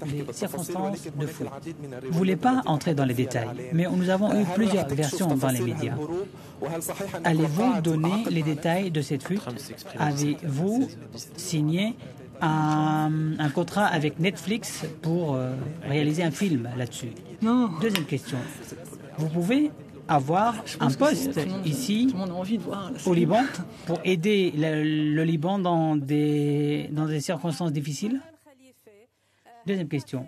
les circonstances de fuite. Vous ne voulez pas entrer dans les détails, mais nous avons eu plusieurs versions dans les médias. Allez-vous donner les détails de cette fuite? Avez-vous signé un contrat avec Netflix pour réaliser un film là-dessus? Deuxième question. Vous pouvez avoir un poste ici au Liban pour aider le Liban dans des circonstances difficiles? Deuxième question.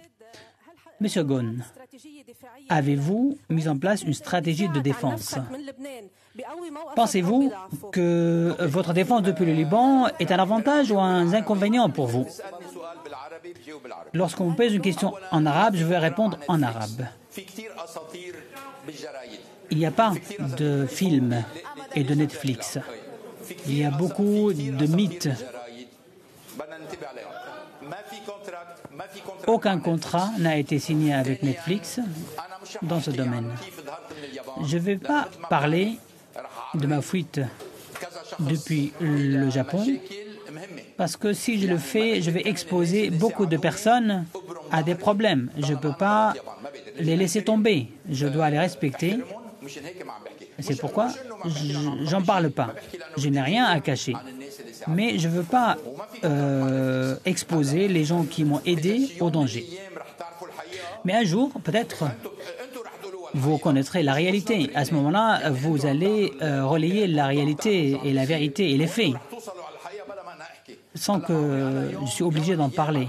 Monsieur Ghon, avez-vous mis en place une stratégie de défense? Pensez-vous que votre défense depuis le Liban est un avantage ou un inconvénient pour vous? Lorsqu'on me pose une question en arabe, je vais répondre en arabe. Il n'y a pas de films et de Netflix. Il y a beaucoup de mythes. Aucun contrat n'a été signé avec Netflix dans ce domaine. Je ne vais pas parler de ma fuite depuis le Japon, parce que si je le fais, je vais exposer beaucoup de personnes à des problèmes. Je ne peux pas les laisser tomber. Je dois les respecter. C'est pourquoi j'en parle pas. Je n'ai rien à cacher. Mais je ne veux pas exposer les gens qui m'ont aidé au danger. Mais un jour, peut-être, vous connaîtrez la réalité. À ce moment-là, vous allez relayer la réalité et la vérité et les faits, sans que je suis obligé d'en parler.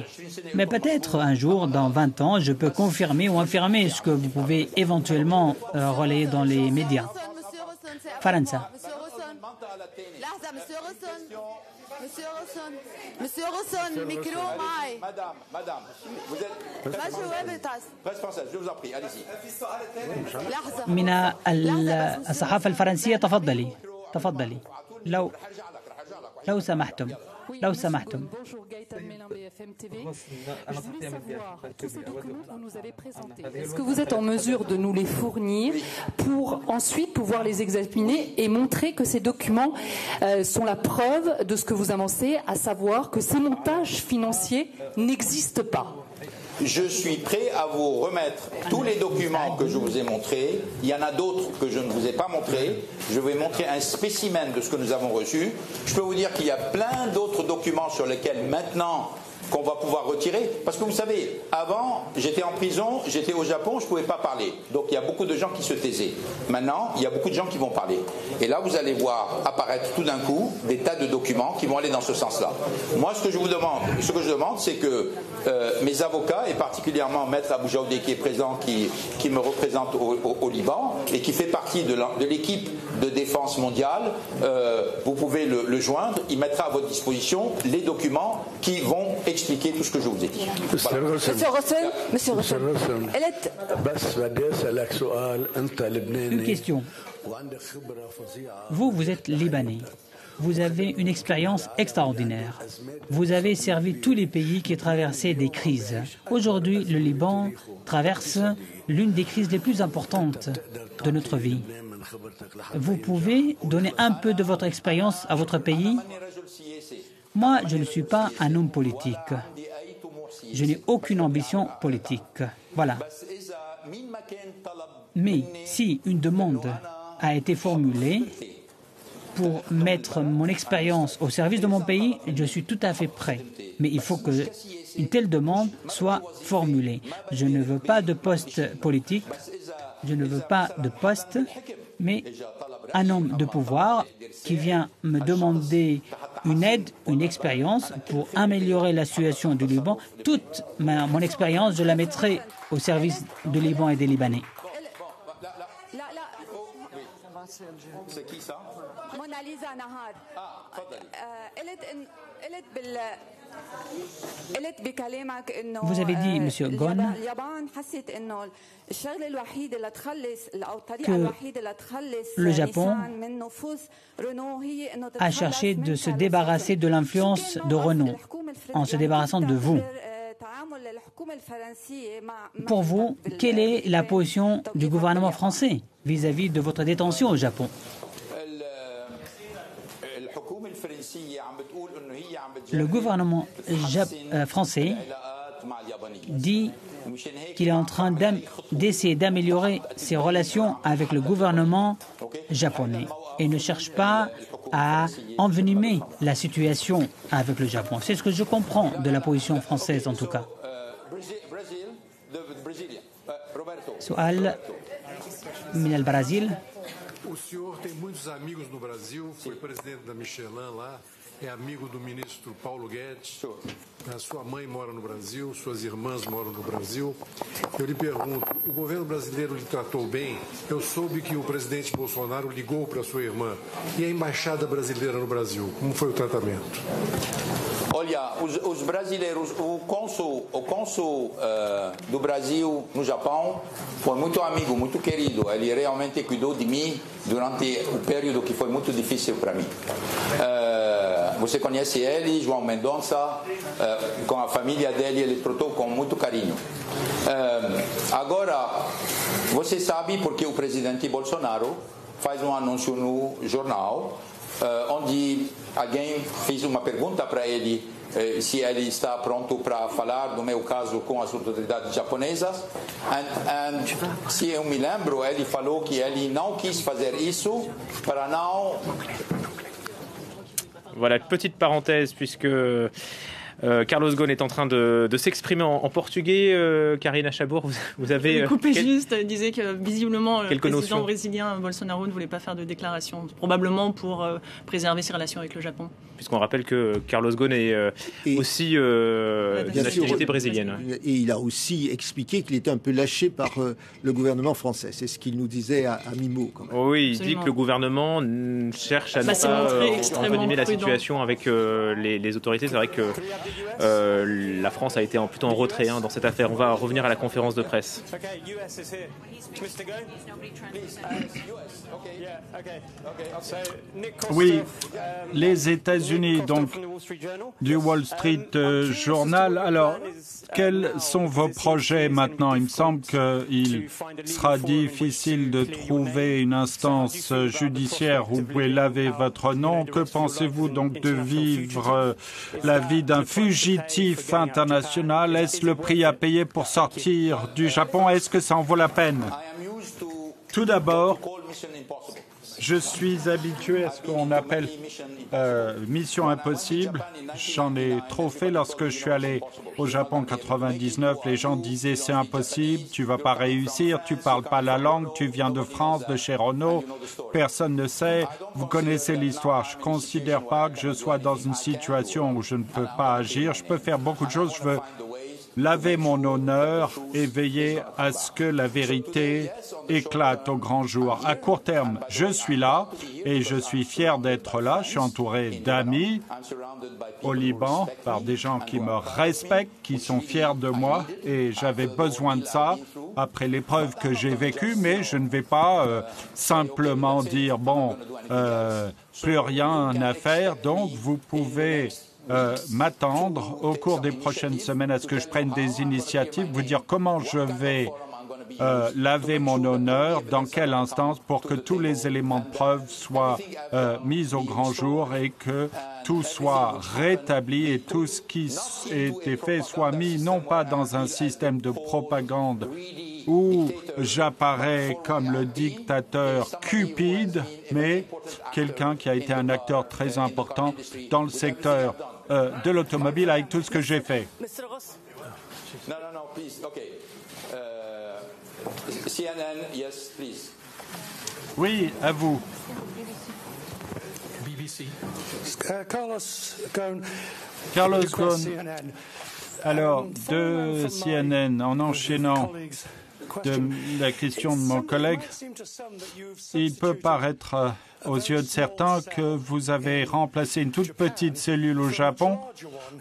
Mais peut-être un jour, dans 20 ans, je peux confirmer ou infirmer ce que vous pouvez éventuellement relayer dans les médias. Faransa. Monsieur Rosson, le micro, Madame, vous êtes responsable, je vous en prie, allez-y. من الصحافة الفرنسية تفضلي لو سمحتم. Bonjour, Gaëtan Mélin, BFM TV. Je voulais savoir, tous ces documents que vous nous avez présentés, est-ce que vous êtes en mesure de nous les fournir pour ensuite pouvoir les examiner et montrer que ces documents sont la preuve de ce que vous avancez, à savoir que ces montages financiers n'existent pas? Je suis prêt à vous remettre tous les documents que je vous ai montrés. Il y en a d'autres que je ne vous ai pas montrés. Je vais montrer un spécimen de ce que nous avons reçu. Je peux vous dire qu'il y a plein d'autres documents sur lesquels maintenant qu'on va pouvoir retirer. Parce que vous savez, avant, j'étais en prison, j'étais au Japon, je ne pouvais pas parler. Donc il y a beaucoup de gens qui se taisaient. Maintenant, il y a beaucoup de gens qui vont parler. Et là, vous allez voir apparaître tout d'un coup des tas de documents qui vont aller dans ce sens-là. Moi, ce que je demande, c'est que mes avocats, et particulièrement Maître Abou Jaoudé qui est présent, qui me représente au Liban, et qui fait partie de l'équipe de défense mondiale, vous pouvez le joindre, il mettra à votre disposition les documents qui vont expliquer tout ce que je vous ai dit. Monsieur Rosson. Une question. Vous êtes Libanais. Vous avez une expérience extraordinaire. Vous avez servi tous les pays qui traversaient des crises. Aujourd'hui, le Liban traverse l'une des crises les plus importantes de notre vie. Vous pouvez donner un peu de votre expérience à votre pays? Moi, je ne suis pas un homme politique. Je n'ai aucune ambition politique. Voilà. Mais si une demande a été formulée pour mettre mon expérience au service de mon pays, je suis tout à fait prêt. Mais il faut qu'une telle demande soit formulée. Je ne veux pas de poste politique, je ne veux pas de poste, mais un homme de pouvoir qui vient me demander une aide, une expérience pour améliorer la situation du Liban. Toute mon expérience, je la mettrai au service du Liban et des Libanais. C'est qui ça? Mona Lisa Nahar. Vous avez dit, Monsieur Ghon, que le Japon a cherché de se débarrasser de l'influence de Renault en se débarrassant de vous. Pour vous, quelle est la position du gouvernement français vis-à-vis de votre détention au Japon? Le gouvernement français dit qu'il est en train d'essayer d'améliorer ses relations avec le gouvernement japonais et ne cherche pas à envenimer la situation avec le Japon. C'est ce que je comprends de la position française en tout cas. سؤال من البرازيل. O senhor tem muitos amigos no Brasil, foi presidente da Michelin lá, é amigo do ministro Paulo Guedes. A sua mãe mora no Brasil, suas irmãs moram no Brasil. Eu lhe pergunto, o governo brasileiro lhe tratou bem? Eu soube que o presidente Bolsonaro ligou para sua irmã. E a embaixada brasileira no Brasil, como foi o tratamento? Olha, os brasileiros, o cônsul do Brasil no Japão foi muito amigo, muito querido. Ele realmente cuidou de mim durante o período que foi muito difícil para mim. Você conhece ele, João Mendonça, com a família dele, ele tratou com muito carinho. Agora, você sabe porque o presidente Bolsonaro faz um anúncio no jornal, onde alguém fez uma pergunta para ele se ele está pronto para falar do meu caso com as autoridades japonesas. Se eu me lembro, ele falou que ele não quis fazer isso para não... Voilà, petite parenthèse, puisque Carlos Ghosn est en train de s'exprimer en portugais. Karina Chabour, vous avez... Coupé juste, disait que visiblement le président notions brésilien Bolsonaro ne voulait pas faire de déclaration, probablement pour préserver ses relations avec le Japon. Puisqu'on rappelle que Carlos Ghosn est aussi de nationalité brésilienne. Et il a aussi expliqué qu'il était un peu lâché par le gouvernement français. C'est ce qu'il nous disait à Mimo. Quand même. Oui, il dit que le gouvernement cherche à ne pas envenimer la situation avec les autorités. C'est vrai que la France a été plutôt en retrait dans cette affaire. On va revenir à la conférence de presse. Oui, les États-Unis, donc du Wall Street Journal. Alors, quels sont vos projets maintenant? Il me semble qu'il sera difficile de trouver une instance judiciaire où vous pouvez laver votre nom. Que pensez-vous donc de vivre la vie d'un fugitif international? Est-ce le prix à payer pour sortir du Japon? Est-ce que ça en vaut la peine? Tout d'abord, je suis habitué à ce qu'on appelle mission impossible. J'en ai trop fait lorsque je suis allé au Japon en 99. Les gens disaient c'est impossible, tu vas pas réussir, tu parles pas la langue, tu viens de France, de chez Renault, personne ne sait. Vous connaissez l'histoire. Je considère pas que je sois dans une situation où je ne peux pas agir. Je peux faire beaucoup de choses. Je veux laver mon honneur et veiller à ce que la vérité éclate au grand jour. À court terme, je suis là et je suis fier d'être là. Je suis entouré d'amis au Liban par des gens qui me respectent, qui sont fiers de moi et j'avais besoin de ça après l'épreuve que j'ai vécue, mais je ne vais pas simplement dire bon, plus rien à faire, donc vous pouvez m'attendre au cours des prochaines semaines à ce que je prenne des initiatives, vous dire comment je vais laver mon honneur, dans quelle instance, pour que tous les éléments de preuve soient mis au grand jour et que tout soit rétabli et tout ce qui a été fait soit mis non pas dans un système de propagande où j'apparais comme le dictateur cupide, mais quelqu'un qui a été un acteur très important dans le secteur de l'automobile avec tout ce que j'ai fait. Oui, à vous. Carlos Ghosn, alors de CNN, en enchaînant de la question de mon collègue, il peut paraître aux yeux de certains que vous avez remplacé une toute petite cellule au Japon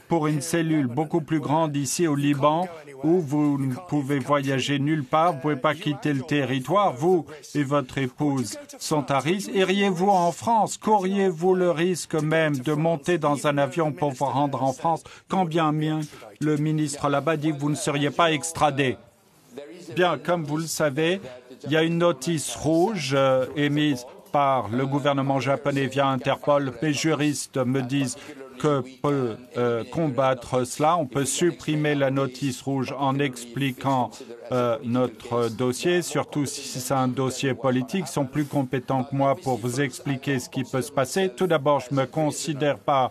pour une cellule beaucoup plus grande ici au Liban où vous ne pouvez voyager nulle part, vous ne pouvez pas quitter le territoire, vous et votre épouse sont à risque. Iriez-vous en France? Courriez-vous le risque même de monter dans un avion pour vous rendre en France quand bien même le ministre là-bas dit que vous ne seriez pas extradé? Bien, comme vous le savez, il y a une notice rouge émise par le gouvernement japonais via Interpol. Mes juristes me disent que peut combattre cela. On peut supprimer la notice rouge en expliquant notre dossier, surtout si c'est un dossier politique. Ils sont plus compétents que moi pour vous expliquer ce qui peut se passer. Tout d'abord, je ne me considère pas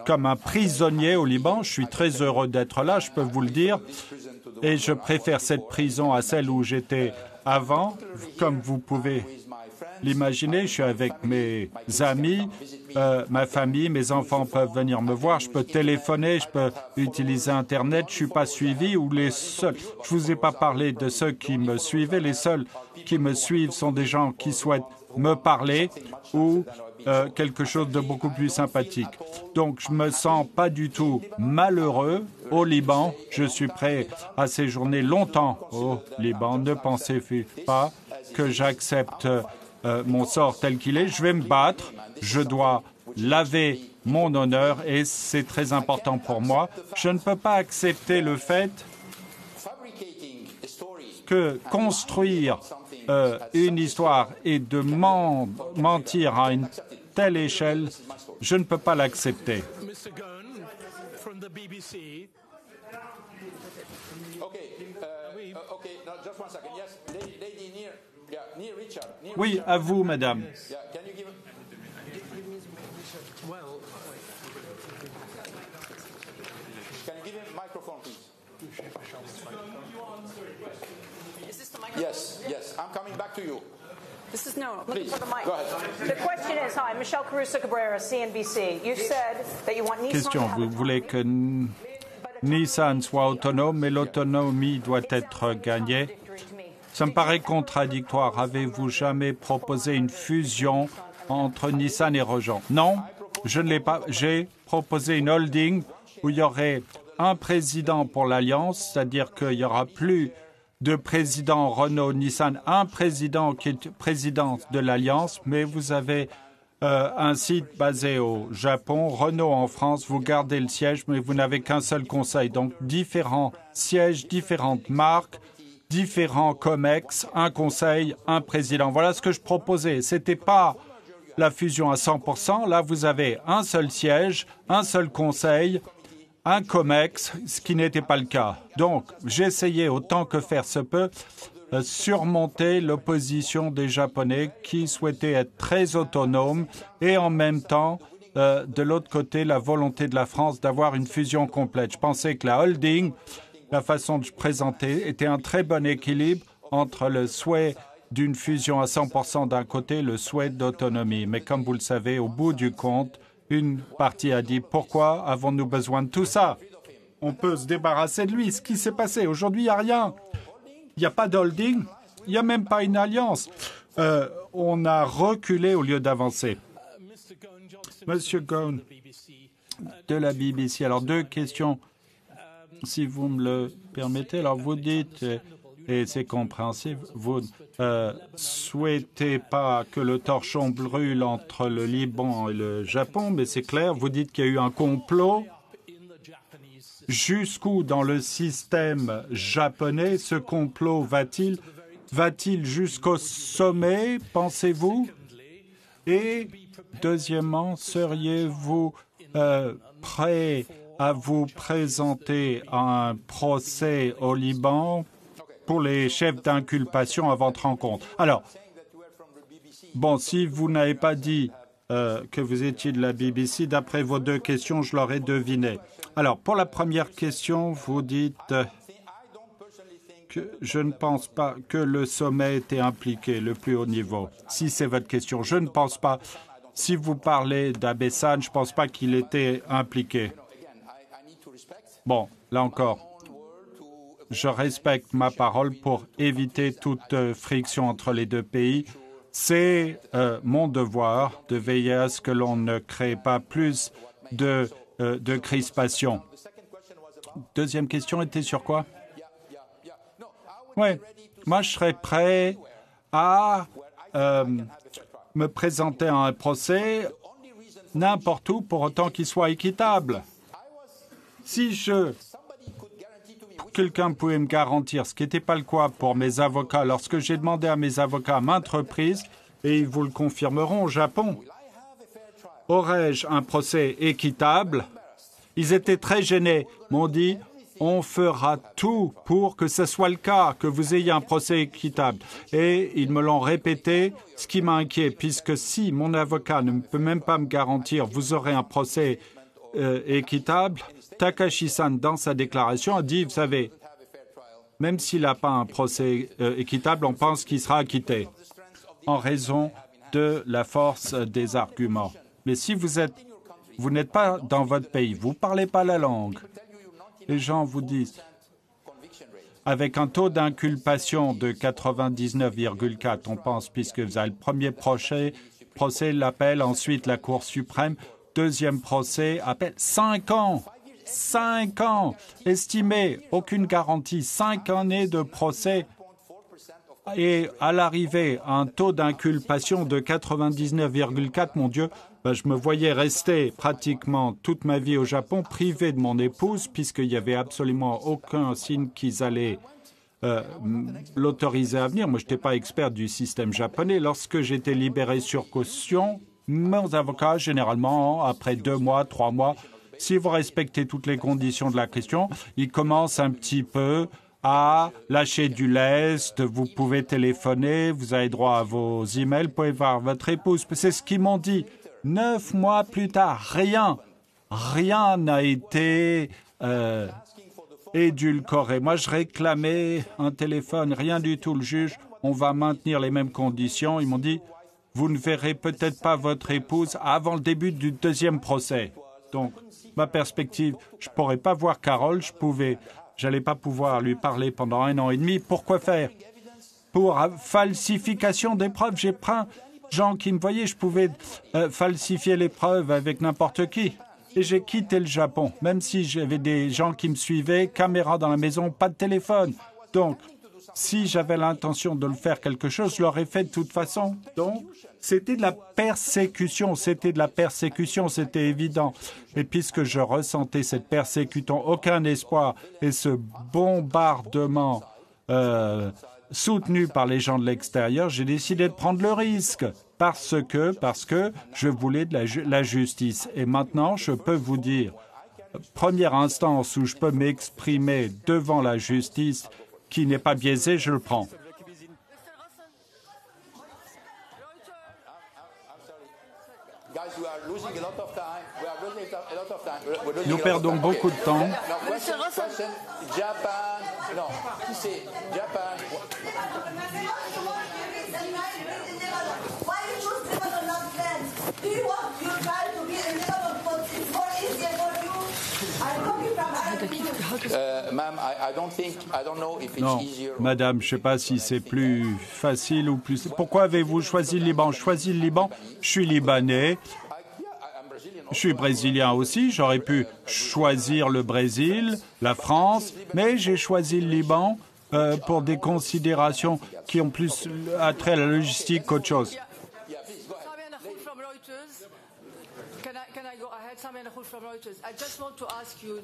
comme un prisonnier au Liban. Je suis très heureux d'être là, je peux vous le dire. Et je préfère cette prison à celle où j'étais avant. Comme vous pouvez l'imaginer, je suis avec mes amis, ma famille, mes enfants peuvent venir me voir, je peux téléphoner, je peux utiliser Internet, je ne suis pas suivi ou les seuls. Je ne vous ai pas parlé de ceux qui me suivaient, les seuls qui me suivent sont des gens qui souhaitent me parler ou quelque chose de beaucoup plus sympathique. Donc, je ne me sens pas du tout malheureux au Liban. Je suis prêt à séjourner longtemps au Liban. Ne pensez pas que j'accepte mon sort tel qu'il est. Je vais me battre. Je dois laver mon honneur et c'est très important pour moi. Je ne peux pas accepter le fait que construire une histoire et de mentir à une telle échelle, je ne peux pas l'accepter. Oui, à vous, madame. Yes, I'm coming back to you. This is no. Looking Please, for the mic. go ahead. The question is, hi, Michelle Caruso Cabrera, CNBC. You said that you want Nissan. Question, vous voulez que Nissan soit autonome, mais l'autonomie doit être gagnée. Ça me paraît contradictoire. Avez-vous jamais proposé une fusion entre Nissan et Renault? Non, je ne l'ai pas. J'ai proposé une holding où il y aurait un président pour l'Alliance, c'est-à-dire qu'il n'y aura plus de président Renault-Nissan, un président qui est président de l'Alliance, mais vous avez un site basé au Japon, Renault en France, vous gardez le siège, mais vous n'avez qu'un seul conseil. Donc, différents sièges, différentes marques, différents COMEX, un conseil, un président. Voilà ce que je proposais. Ce n'était pas la fusion à 100%. Là, vous avez un seul siège, un seul conseil, un COMEX, ce qui n'était pas le cas. Donc, j'ai essayé autant que faire se peut surmonter l'opposition des Japonais qui souhaitaient être très autonomes et en même temps, de l'autre côté, la volonté de la France d'avoir une fusion complète. Je pensais que la holding, la façon de présenter, était un très bon équilibre entre le souhait d'une fusion à 100% d'un côté et le souhait d'autonomie. Mais comme vous le savez, au bout du compte, une partie a dit « Pourquoi avons-nous besoin de tout ça? On peut se débarrasser de lui. » Ce qui s'est passé, aujourd'hui, il n'y a rien. Il n'y a pas d'holding, il n'y a même pas une alliance. On a reculé au lieu d'avancer. Monsieur Gone, de la BBC. Alors, deux questions, si vous me le permettez. Alors, vous dites, et c'est compréhensible, vous ne souhaitez pas que le torchon brûle entre le Liban et le Japon, mais c'est clair, vous dites qu'il y a eu un complot. Jusqu'où dans le système japonais ce complot va-t-il? Va-t-il jusqu'au sommet, pensez-vous? Et deuxièmement, seriez-vous prêt à vous présenter à un procès au Liban pour les chefs d'inculpation à votre rencontre? Alors, bon, si vous n'avez pas dit que vous étiez de la BBC, d'après vos deux questions, je l'aurais deviné. Alors, pour la première question, vous dites que je ne pense pas que le sommet était impliqué, le plus haut niveau. Si c'est votre question, je ne pense pas. Si vous parlez d'Abe-san, je ne pense pas qu'il était impliqué. Bon, là encore, je respecte ma parole pour éviter toute friction entre les deux pays. C'est mon devoir de veiller à ce que l'on ne crée pas plus de crispation. Deuxième question était sur quoi? Oui, moi je serais prêt à me présenter à un procès n'importe où pour autant qu'il soit équitable. Si quelqu'un pouvait me garantir, ce qui n'était pas le cas pour mes avocats, lorsque j'ai demandé à mes avocats à maintes reprises, et ils vous le confirmeront au Japon. Aurais-je un procès équitable? Ils étaient très gênés, m'ont dit « On fera tout pour que ce soit le cas, que vous ayez un procès équitable. » Et ils me l'ont répété, ce qui m'a inquiet, puisque si mon avocat ne peut même pas me garantir « Vous aurez un procès équitable », Takashi-san, dans sa déclaration, a dit « Vous savez, même s'il n'a pas un procès équitable, on pense qu'il sera acquitté en raison de la force des arguments. » Mais si vous n'êtes pas dans votre pays, vous ne parlez pas la langue, les gens vous disent, avec un taux d'inculpation de 99,4, on pense, puisque vous avez le premier procès, l'appel, ensuite la Cour suprême, deuxième procès, appel, 5 ans. 5 ans, estimé, aucune garantie, 5 années de procès et à l'arrivée, un taux d'inculpation de 99,4, mon Dieu, je me voyais rester pratiquement toute ma vie au Japon, privé de mon épouse, puisqu'il n'y avait absolument aucun signe qu'ils allaient l'autoriser à venir. Moi, je n'étais pas expert du système japonais. Lorsque j'étais libéré sur caution, mes avocats, généralement, après 2 mois, 3 mois, si vous respectez toutes les conditions de la question, ils commencent un petit peu à lâcher du lest, vous pouvez téléphoner, vous avez droit à vos emails, vous pouvez voir votre épouse. C'est ce qu'ils m'ont dit. 9 mois plus tard, rien n'a été édulcoré. Moi, je réclamais un téléphone, rien du tout. Le juge, on va maintenir les mêmes conditions. Ils m'ont dit, vous ne verrez peut-être pas votre épouse avant le début du deuxième procès. Donc, ma perspective, je ne pourrais pas voir Carole, j'allais pas pouvoir lui parler pendant 1 an et demi. Pourquoi faire? Pour falsification des preuves. J'ai plein de gens qui me voyaient, je pouvais falsifier les preuves avec n'importe qui. Et j'ai quitté le Japon, même si j'avais des gens qui me suivaient, caméra dans la maison, pas de téléphone. Donc, si j'avais l'intention de le faire quelque chose, je l'aurais fait de toute façon. Donc, c'était de la persécution, c'était évident. Et puisque je ressentais cette persécution, aucun espoir, et ce bombardement soutenu par les gens de l'extérieur, j'ai décidé de prendre le risque. Parce que je voulais de la justice. Et maintenant, je peux vous dire, première instance où je peux m'exprimer devant la justice qui n'est pas biaisée, je le prends. Nous perdons beaucoup de temps. Non, madame, je ne sais pas si c'est plus facile ou plus... Pourquoi avez-vous choisi le Liban? Je choisis le Liban, je suis libanais, je suis brésilien aussi, j'aurais pu choisir le Brésil, la France, mais j'ai choisi le Liban pour des considérations qui ont plus attrait à la logistique qu'autre chose.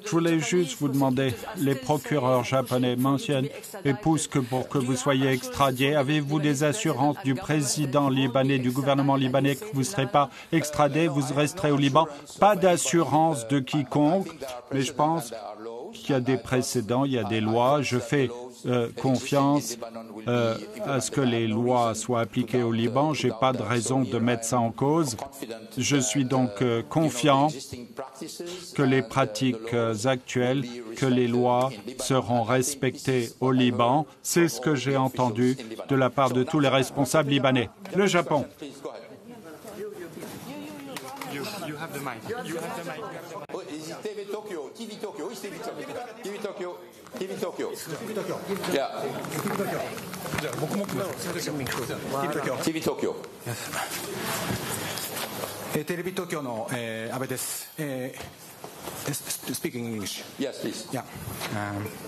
Je voulais juste vous demander, les procureurs japonais mentionnent, épouse, que pour que vous soyez extradé, avez-vous des assurances du président libanais, du gouvernement libanais que vous ne serez pas extradé, vous resterez au Liban? Pas d'assurance de quiconque, mais je pense qu'il y a des précédents, il y a des lois. Je fais confiance à ce que les lois soient appliquées au Liban. Je n'ai pas de raison de mettre ça en cause. Je suis donc confiant que les pratiques actuelles, que les lois seront respectées au Liban. C'est ce que j'ai entendu de la part de tous les responsables libanais. Le Japon. TV Tokyo. Yeah. TV Tokyo. テレビ東京の阿部です。Speaking English. Yes, please. Yeah.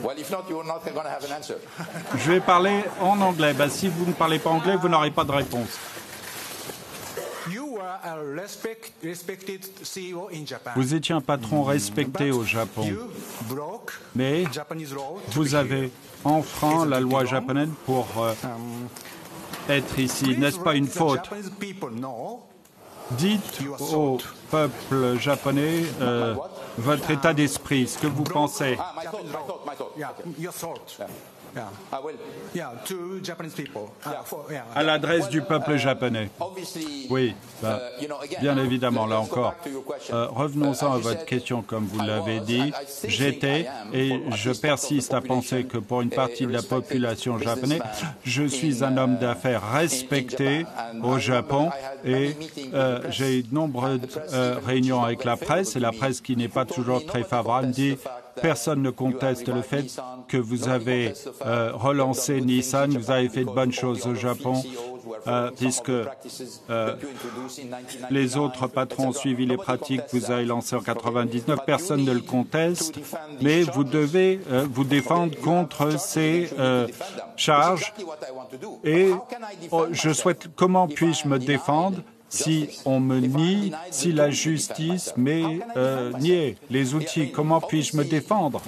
Well, if not, you're not going to have an answer. Je vais parler en anglais. Si vous ne parlez pas anglais, vous n'aurez pas de réponse. Vous étiez un patron respecté au Japon, mais vous avez enfreint la loi japonaise pour être ici. N'est-ce pas une faute? Dites au peuple japonais votre état d'esprit, ce que vous pensez. À l'adresse du peuple japonais. Oui, bien évidemment, là encore. Revenons-en à votre question, comme vous l'avez dit. J'étais, et je persiste à penser que pour une partie de la population japonaise, je suis un homme d'affaires respecté au Japon et j'ai eu de nombreuses réunions avec la presse, et la presse qui n'est pas toujours très favorable me dit personne ne conteste le fait que vous avez relancé Nissan, vous avez fait de bonnes choses au Japon, puisque les autres patrons ont suivi les pratiques que vous avez lancées en 1999. Personne ne le conteste, mais vous devez vous défendre contre ces charges. Et je souhaite, comment puis-je me défendre si on me nie, si la justice m'est niée les outils? Comment puis-je me défendre?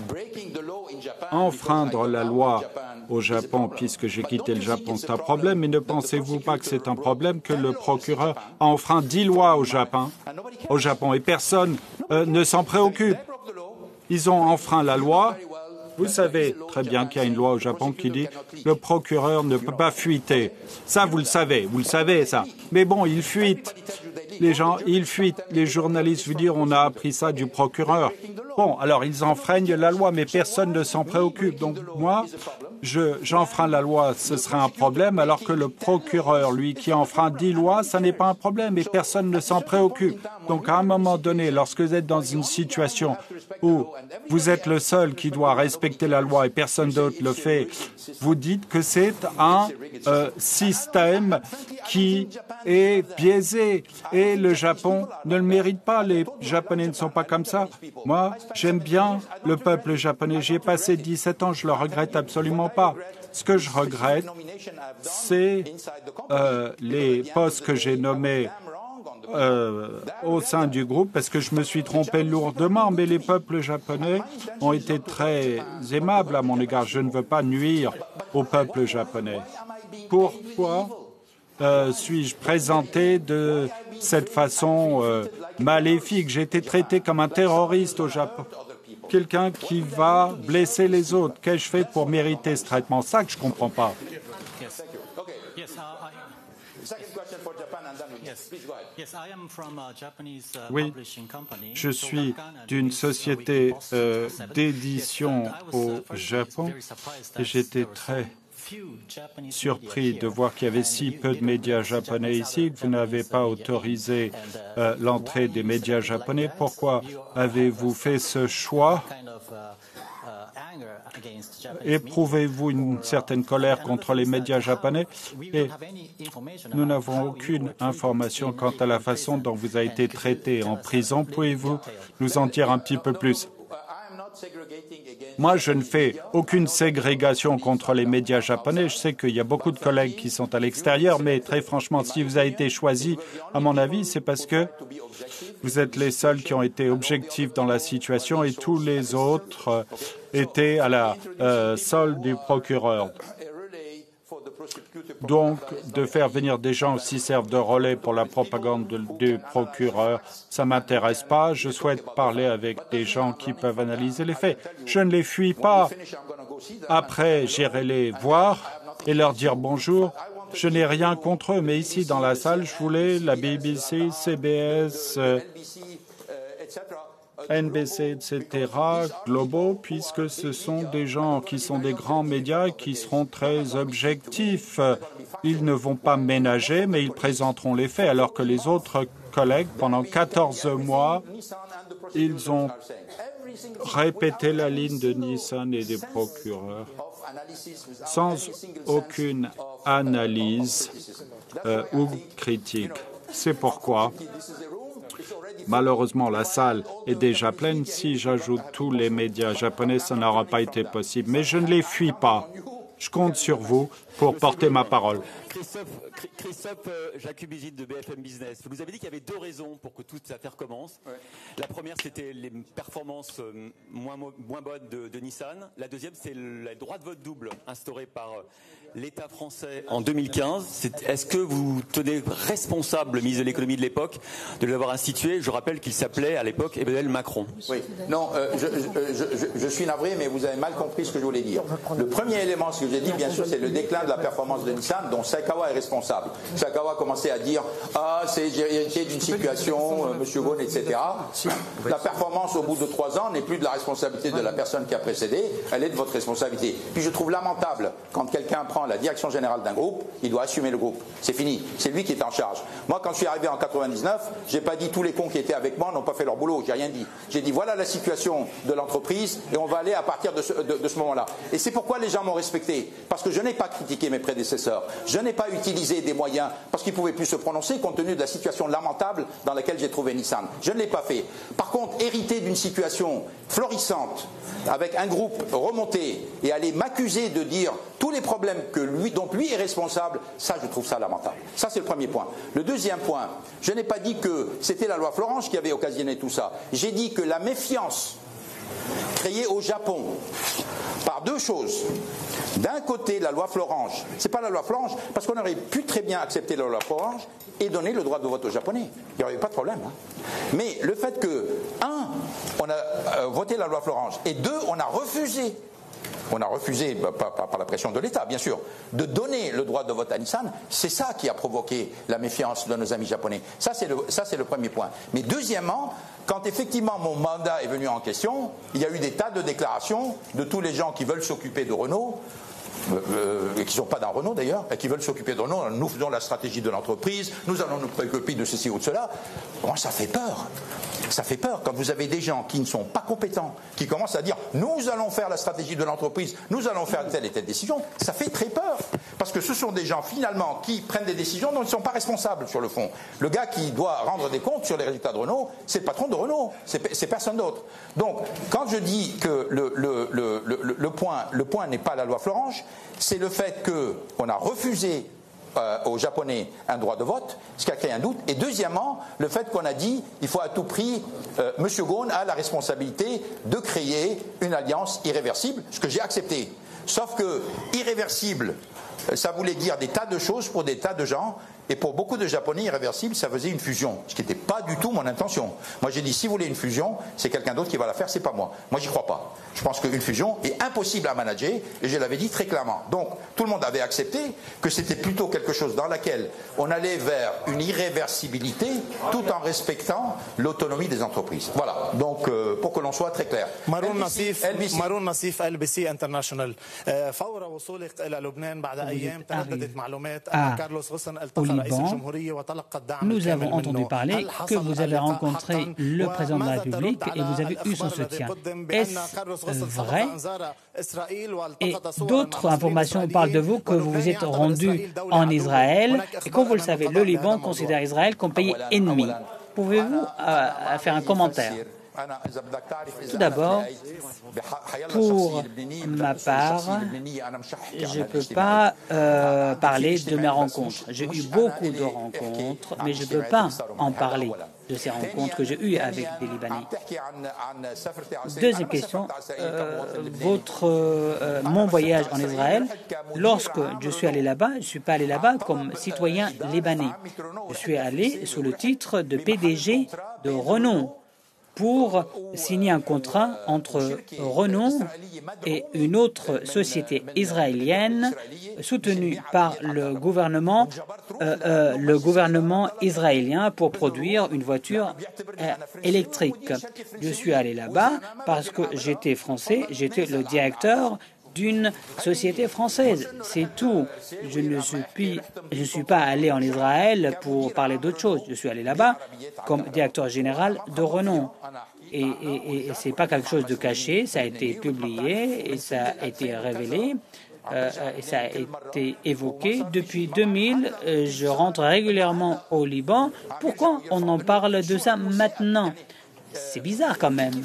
Enfreindre la loi au Japon, puisque j'ai quitté le Japon, c'est un problème, mais ne pensez-vous pas que c'est un problème que le procureur a enfreint 10 lois au Japon et personne ne s'en préoccupe? Ils ont enfreint la loi. Vous savez très bien qu'il y a une loi au Japon qui dit que le procureur ne peut pas fuiter. Ça, vous le savez ça. Mais bon, il fuite. Les gens, ils fuitent. Les journalistes vous disent on a appris ça du procureur. Bon, alors ils enfreignent la loi, mais personne ne s'en préoccupe. Donc moi, j'enfreins la loi, ce serait un problème, alors que le procureur, lui, qui enfreint 10 lois, ça n'est pas un problème et personne ne s'en préoccupe. Donc à un moment donné, lorsque vous êtes dans une situation où vous êtes le seul qui doit respecter la loi et personne d'autre le fait, vous dites que c'est un système qui est biaisé. Et le Japon ne le mérite pas. Les Japonais ne sont pas comme ça. Moi, j'aime bien le peuple japonais. J'y ai passé 17 ans, je ne le regrette absolument pas. Ce que je regrette, c'est les postes que j'ai nommés au sein du groupe, parce que je me suis trompé lourdement, mais les peuples japonais ont été très aimables à mon égard. Je ne veux pas nuire au peuple japonais. Pourquoi suis-je présenté de cette façon maléfique? J'ai été traité comme un terroriste au Japon. Quelqu'un qui va blesser les autres. Qu'ai-je fait pour mériter ce traitement? Ça que je ne comprends pas. Oui, je suis d'une société d'édition au Japon et j'étais très surpris de voir qu'il y avait si peu de médias japonais ici, que vous n'avez pas autorisé l'entrée des médias japonais. Pourquoi avez-vous fait ce choix? Éprouvez-vous une certaine colère contre les médias japonais? Et nous n'avons aucune information quant à la façon dont vous avez été traité en prison. Pouvez-vous nous en dire un petit peu plus? Moi, je ne fais aucune ségrégation contre les médias japonais. Je sais qu'il y a beaucoup de collègues qui sont à l'extérieur, mais très franchement, si vous avez été choisi, à mon avis, c'est parce que vous êtes les seuls qui ont été objectifs dans la situation et tous les autres étaient à la solde du procureur. Donc, de faire venir des gens qui servent de relais pour la propagande du procureur, ça ne m'intéresse pas. Je souhaite parler avec des gens qui peuvent analyser les faits. Je ne les fuis pas. Après, j'irai les voir et leur dire bonjour. Je n'ai rien contre eux, mais ici, dans la salle, je voulais la BBC, CBS, NBC, etc., globaux, puisque ce sont des gens qui sont des grands médias qui seront très objectifs. Ils ne vont pas ménager, mais ils présenteront les faits, alors que les autres collègues, pendant 14 mois, ils ont répété la ligne de Nissan et des procureurs sans aucune analyse ou critique. C'est pourquoi malheureusement, la salle est déjà pleine. Si j'ajoute tous les médias japonais, ça n'aura pas été possible. Mais je ne les fuis pas. Je compte sur vous pour porter ma parole. Christophe Jacubizide de BFM Business. Vous nous avez dit qu'il y avait deux raisons pour que toute cette affaire commence. Ouais. La première, c'était les performances moins bonnes de Nissan. La deuxième, c'est le droit de vote double instauré par l'État français en 2015. Est-ce que vous tenez responsable le ministre de l'économie de l'époque de l'avoir institué? Je rappelle qu'il s'appelait à l'époque Emmanuel Macron. Oui, non, je suis navré, mais vous avez mal compris ce que je voulais dire. Le premier élément, ce que j'ai dit, bien sûr, c'est le déclin de la performance de Nissan, dont Saikawa est responsable. Saikawa a commencé à dire « Ah, c'est hérité d'une situation, Monsieur Ghosn, etc. » La performance, au bout de 3 ans, n'est plus de la responsabilité de la personne qui a précédé, elle est de votre responsabilité. Puis je trouve lamentable, quand quelqu'un prend la direction générale d'un groupe, il doit assumer le groupe. C'est fini, c'est lui qui est en charge. Moi, quand je suis arrivé en 99, j'ai pas dit tous les cons qui étaient avec moi n'ont pas fait leur boulot, j'ai rien dit. J'ai dit voilà la situation de l'entreprise et on va aller à partir de ce moment-là. Et c'est pourquoi les gens m'ont respecté, parce que je n'ai pas critiqué mes prédécesseurs, je n'ai pas utilisé des moyens parce qu'ils ne pouvaient plus se prononcer compte tenu de la situation lamentable dans laquelle j'ai trouvé Nissan. Je ne l'ai pas fait. Par contre, hériter d'une situation florissante avec un groupe remonté et aller m'accuser de dire tous les problèmes dont lui est responsable, ça je trouve ça lamentable. Ça c'est le premier point. Le deuxième point, je n'ai pas dit que c'était la loi Florange qui avait occasionné tout ça. J'ai dit que la méfiance créée au Japon par deux choses. D'un côté, la loi Florange. C'est pas la loi Florange, parce qu'on aurait pu très bien accepter la loi Florange et donner le droit de vote aux Japonais. Il n'y aurait pas de problème. Hein. Mais le fait que, un, on a voté la loi Florange, et deux, on a refusé, par la pression de l'État, bien sûr, de donner le droit de vote à Nissan, c'est ça qui a provoqué la méfiance de nos amis japonais. Ça, c'est le premier point. Mais deuxièmement, quand effectivement mon mandat est venu en question, il y a eu des tas de déclarations de tous les gens qui veulent s'occuper de Renault, et qui ne sont pas dans Renault d'ailleurs, et qui veulent s'occuper de Renault. Nous faisons la stratégie de l'entreprise, nous allons nous préoccuper de ceci ou de cela. Bon, ça fait peur. Ça fait peur quand vous avez des gens qui ne sont pas compétents, qui commencent à dire nous allons faire la stratégie de l'entreprise, nous allons faire telle et telle décision. Ça fait très peur. Parce que ce sont des gens finalement qui prennent des décisions dont ils ne sont pas responsables sur le fond. Le gars qui doit rendre des comptes sur les résultats de Renault, c'est le patron de Renault, c'est personne d'autre. Donc quand je dis que le point n'est pas la loi Florange, c'est le fait qu'on a refusé aux Japonais un droit de vote, ce qui a créé un doute. Et deuxièmement, le fait qu'on a dit il faut à tout prix, M. Ghosn a la responsabilité de créer une alliance irréversible, ce que j'ai accepté. Sauf que irréversible, ça voulait dire des tas de choses pour des tas de gens. Et pour beaucoup de Japonais, irréversible, ça faisait une fusion, ce qui n'était pas du tout mon intention. Moi, j'ai dit, si vous voulez une fusion, c'est quelqu'un d'autre qui va la faire, c'est pas moi. Moi, j'y crois pas. Je pense qu'une fusion est impossible à manager, et je l'avais dit très clairement. Donc, tout le monde avait accepté que c'était plutôt quelque chose dans laquelle on allait vers une irréversibilité, tout en respectant l'autonomie des entreprises. Voilà. Donc, pour que l'on soit très clair. Maroun Nassif, LBC International. فور وصولك إلى لبنان بعد أيام ترددت معلومات أن كارلوس غوسن التقى رئيس الجمهورية وتلقى الدعم. Nous avons entendu parler que vous avez rencontré le président de la République et vous avez eu son soutien. Est-ce vrai? Et d'autres informations parlent de vous que vous vous êtes rendu en Israël et comme vous le savez, le Liban considère Israël comme pays ennemi. Pouvez-vous faire un commentaire? Tout d'abord, pour ma part, je ne peux pas parler de mes rencontres. J'ai eu beaucoup de rencontres, mais je ne peux pas en parler de ces rencontres que j'ai eues avec des Libanais. Deuxième question, mon voyage en Israël, lorsque je suis allé là-bas, je ne suis pas allé là-bas comme citoyen libanais. Je suis allé sous le titre de PDG de Renault, pour signer un contrat entre Renault et une autre société israélienne soutenue par le gouvernement israélien pour produire une voiture électrique. Je suis allé là-bas parce que j'étais français, j'étais le directeur d'une société française. C'est tout. Je ne suis pas allé en Israël pour parler d'autre chose. Je suis allé là-bas comme directeur général de Renault. Et ce n'est pas quelque chose de caché. Ça a été publié et ça a été révélé. Et ça a été évoqué. Depuis 2000, je rentre régulièrement au Liban. Pourquoi on en parle de ça maintenant? c'est bizarre quand même.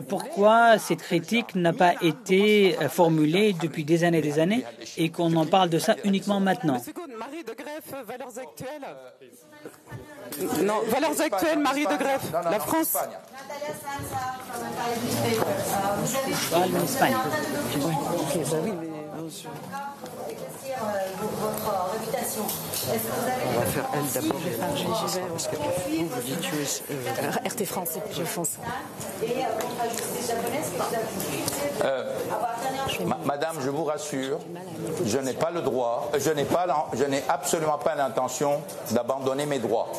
Pourquoi cette critique n'a pas été formulée depuis des années et qu'on en parle de ça uniquement maintenant? Marie de Greff, valeurs actuelles. Non, valeurs actuelles, Marie de Greff, la France. En Espagne. Votre réputation. Est-ce que vous avez... On va faire elle d'abord. Parce que vous dites RT France, je pense. Et contre la justice japonaise, que vous avez Madame, je vous rassure, je n'ai pas le droit, je n'ai absolument pas l'intention d'abandonner mes droits.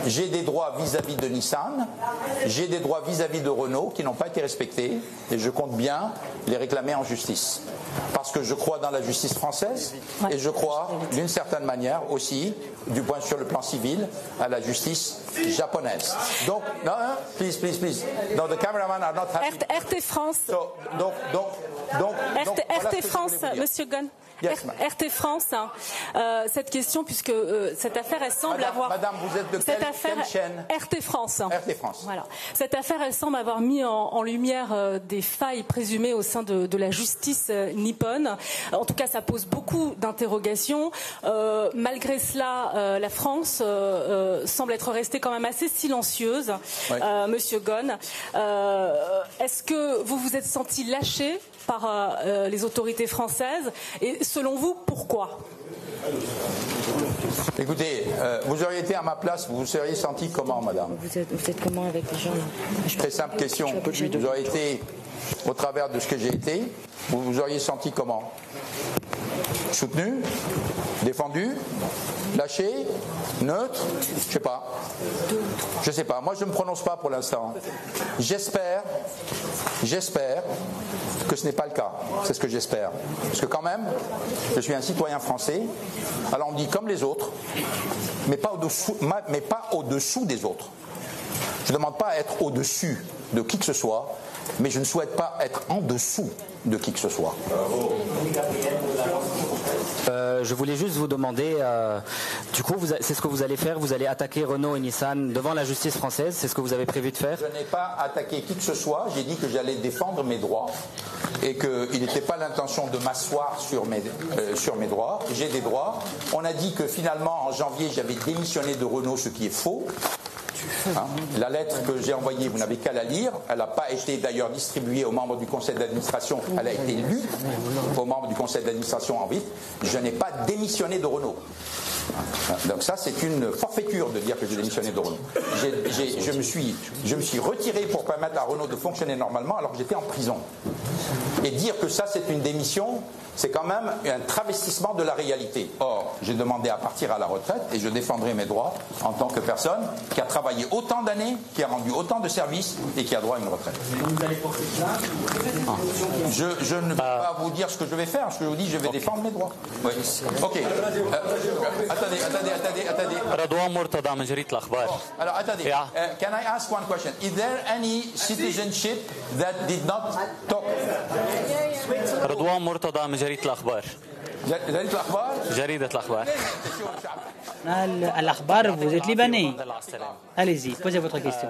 J'ai des droits vis-à-vis de Nissan, j'ai des droits vis-à-vis de Renault qui n'ont pas été respectés et je compte bien les réclamer en justice. Parce que je crois dans la justice française et je crois d'une certaine manière aussi, sur le plan civil, à la justice japonaise. Donc, non, please. No, the cameraman are not happy. RT France. RT France, Monsieur Ghosn. Yes, RT France, cette question, puisque cette affaire, elle semble avoir... Madame, vous êtes de quelle chaîne? RT France. RT France. Voilà. Cette affaire, elle semble avoir mis en lumière des failles présumées au sein de la justice nippone. En tout cas, ça pose beaucoup d'interrogations. Malgré cela, la France semble être restée quand même assez silencieuse, Monsieur Ghosn. Est-ce que vous vous êtes senti lâché par les autorités françaises et selon vous, pourquoi? Écoutez, vous auriez été à ma place, vous vous seriez senti comment, madame? Vous êtes comment avec les gens là? Très simple question. Vous auriez été, au travers de ce que j'ai été, vous vous auriez senti comment? Soutenu? Défendu? Lâché? Neutre? Je sais pas. Moi, je ne me prononce pas pour l'instant. J'espère que ce n'est pas le cas. C'est ce que j'espère. Parce que quand même, je suis un citoyen français. Alors on me dit comme les autres, mais pas au-dessous des autres. Je ne demande pas à être au-dessus de qui que ce soit, mais je ne souhaite pas être en dessous de qui que ce soit. Je voulais juste vous demander, du coup, c'est ce que vous allez faire? Vous allez attaquer Renault et Nissan devant la justice française? C'est ce que vous avez prévu de faire? Je n'ai pas attaqué qui que ce soit. J'ai dit que j'allais défendre mes droits et qu'il n'était pas l'intention de m'asseoir sur mes droits. J'ai des droits. On a dit que finalement, en janvier, j'avais démissionné de Renault, ce qui est faux. La lettre que j'ai envoyée, vous n'avez qu'à la lire. Elle n'a pas été d'ailleurs distribuée aux membres du conseil d'administration. Elle a été lue aux membres du conseil d'administration en vite. Je n'ai pas démissionné de Renault. Donc ça, c'est une forfaiture de dire que j'ai démissionné de Renault. Je me suis retiré pour permettre à Renault de fonctionner normalement alors que j'étais en prison. Et dire que ça, c'est une démission, c'est quand même un travestissement de la réalité. Or, j'ai demandé à partir à la retraite et je défendrai mes droits en tant que personne qui a travaillé autant d'années, qui a rendu autant de services et qui a droit à une retraite. Vous allez porter plainte? Je ne peux pas vous dire ce que je vais faire. Ce que je vous dis, je vais défendre mes droits. Oui. Ok. Attendez. Alors, attendez. Can I ask one question? Is there any citizenship that did not talk? رضوان مرتضى من جريدة الأخبار. جريدة الأخبار. Al-Akhbar, vous êtes libanais. Allez-y, posez votre question.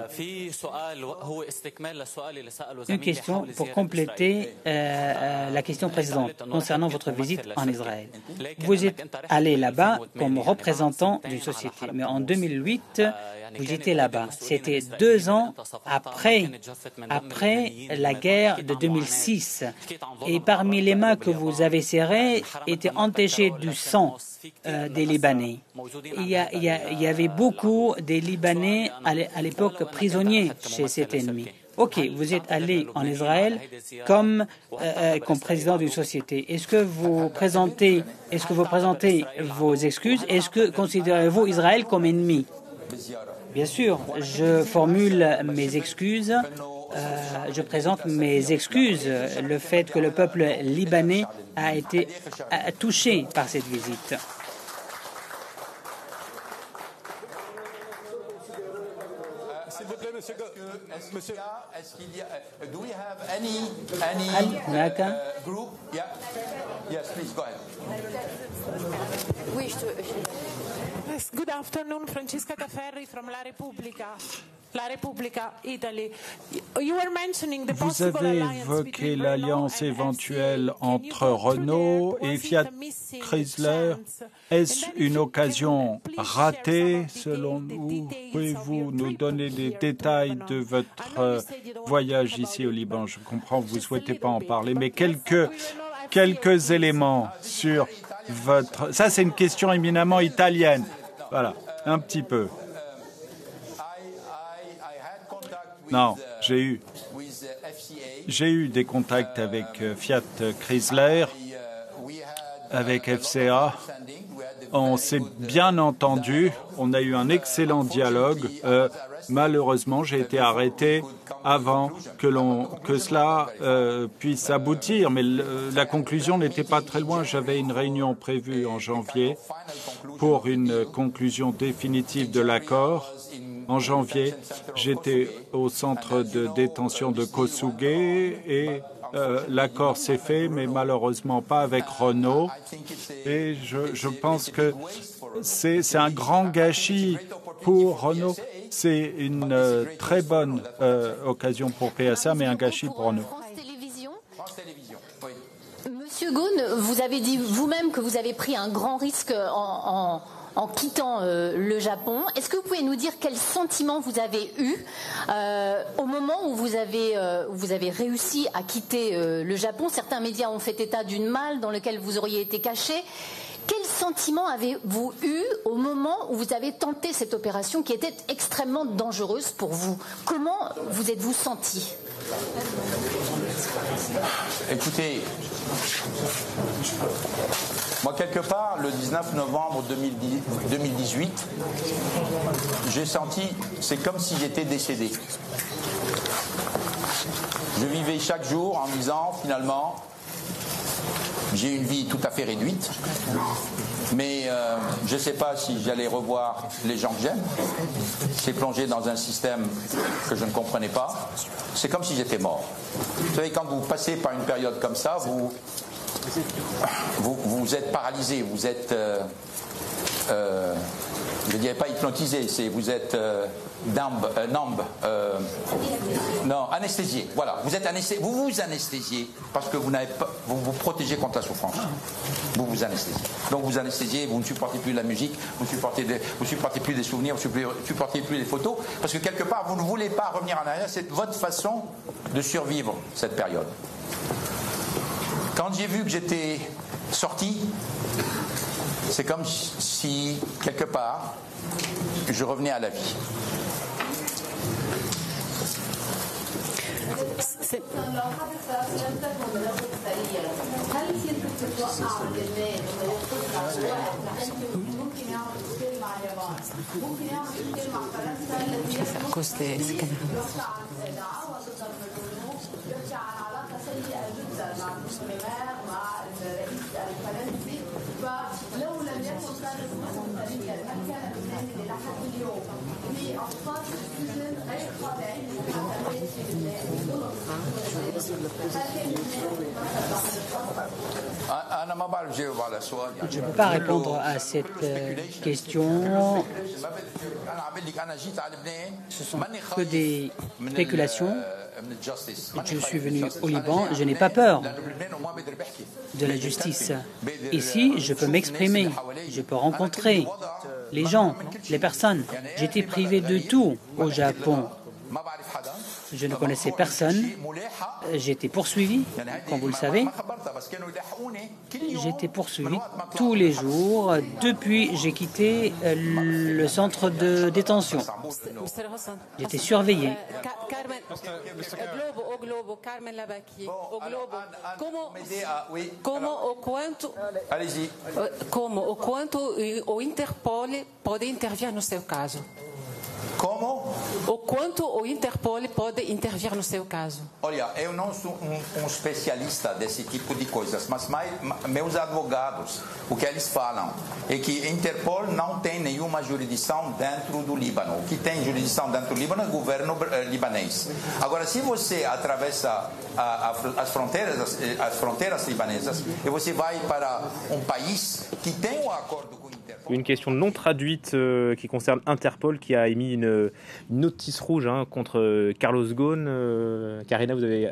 Une question pour compléter la question précédente concernant votre visite en Israël. Vous êtes allé là-bas comme représentant d'une société, mais en 2008, vous étiez là-bas. C'était 2 ans après la guerre de 2006. Et parmi les mains que vous avez serrées étaient entachées du sang des Libanais. Il y avait beaucoup des Libanais à l'époque prisonniers chez cet ennemi. Ok, vous êtes allé en Israël comme président d'une société. Est-ce que vous présentez vos excuses? Est-ce que considérez-vous Israël comme ennemi? Bien sûr, je formule mes excuses. Je présente mes excuses. Le fait que le peuple libanais a été touché par cette visite. est-ce qu'il y a do we have any group? Yeah. Yes, please go ahead. Oui, Yes, good afternoon, Francesca Caferri from La Repubblica, Italy. You were mentioning the Vous possible avez alliance évoqué between l'alliance Renault and éventuelle FCA. Can you entre go through Renault that? et Was Fiat it a missing Chrysler. chance? Est-ce une occasion ratée selon vous? Pouvez-vous nous donner des détails de votre voyage ici au Liban? Je comprends que vous ne souhaitez pas en parler, mais quelques éléments sur votre... Ça, c'est une question éminemment italienne. Voilà, un petit peu. Non, j'ai eu des contacts avec Fiat Chrysler, avec FCA. On s'est bien entendu, on a eu un excellent dialogue. Malheureusement, j'ai été arrêté avant que cela puisse aboutir, mais la conclusion n'était pas très loin. J'avais une réunion prévue en janvier pour une conclusion définitive de l'accord. En janvier, j'étais au centre de détention de Kosougé et l'accord s'est fait, mais malheureusement pas avec Renault. Et je pense que c'est un grand gâchis pour Renault. C'est une très bonne occasion pour PSA, mais un gâchis pour Renault. Monsieur Ghosn, vous avez dit vous-même que vous avez pris un grand risque en quittant le Japon. Est-ce que vous pouvez nous dire quel sentiment vous avez eu au moment où vous avez réussi à quitter le Japon? Certains médias ont fait état d'une malle dans laquelle vous auriez été caché. Quel sentiment avez-vous eu au moment où vous avez tenté cette opération qui était extrêmement dangereuse pour vous? Comment vous êtes-vous senti? Écoutez, moi, quelque part, le 19 novembre 2018, j'ai senti, c'est comme si j'étais décédé. Je vivais chaque jour en me disant, finalement, j'ai une vie tout à fait réduite, mais je ne sais pas si j'allais revoir les gens que j'aime. J'ai plongé dans un système que je ne comprenais pas. C'est comme si j'étais mort. Vous savez, quand vous passez par une période comme ça, vous êtes paralysé, vous êtes, je ne dirais pas hypnotisé, vous êtes anesthésié. Voilà, vous vous anesthésiez parce que vous vous protégez contre la souffrance. Vous vous anesthésiez. Donc vous anesthésiez, vous ne supportez plus la musique, vous ne supportez plus des souvenirs, vous ne supportez plus les photos, parce que quelque part vous ne voulez pas revenir en arrière. C'est votre façon de survivre cette période. Quand j'ai vu que j'étais sorti, c'est comme si, quelque part, je revenais à la vie. Je ne peux pas répondre à cette question. Ce sont que des spéculations. Je suis venu au Liban, je n'ai pas peur de la justice. Ici, je peux m'exprimer, je peux rencontrer les gens, les personnes. J'étais privé de tout au Japon. Je ne connaissais personne. J'étais poursuivi, comme vous le savez. J'étais poursuivi tous les jours depuis que j'ai quitté le centre de détention. J'étais surveillé. Allez-y. Como o quanto o Interpol pode intervir no seu caso? Como? o quanto o Interpol pode intervir no seu caso? Olha, eu não sou especialista desse tipo de coisas, mas meus advogados, o que eles falam é que Interpol não tem nenhuma jurisdição dentro do Líbano. O que tem jurisdição dentro do Líbano é o governo libanês. Agora, se você atravessa as fronteiras libanesas e você vai para um país qui tem um acordo com Interpol. Une question non traduite qui concerne Interpol qui a émis une notice rouge contre Carlos Ghosn. Karina, vous avez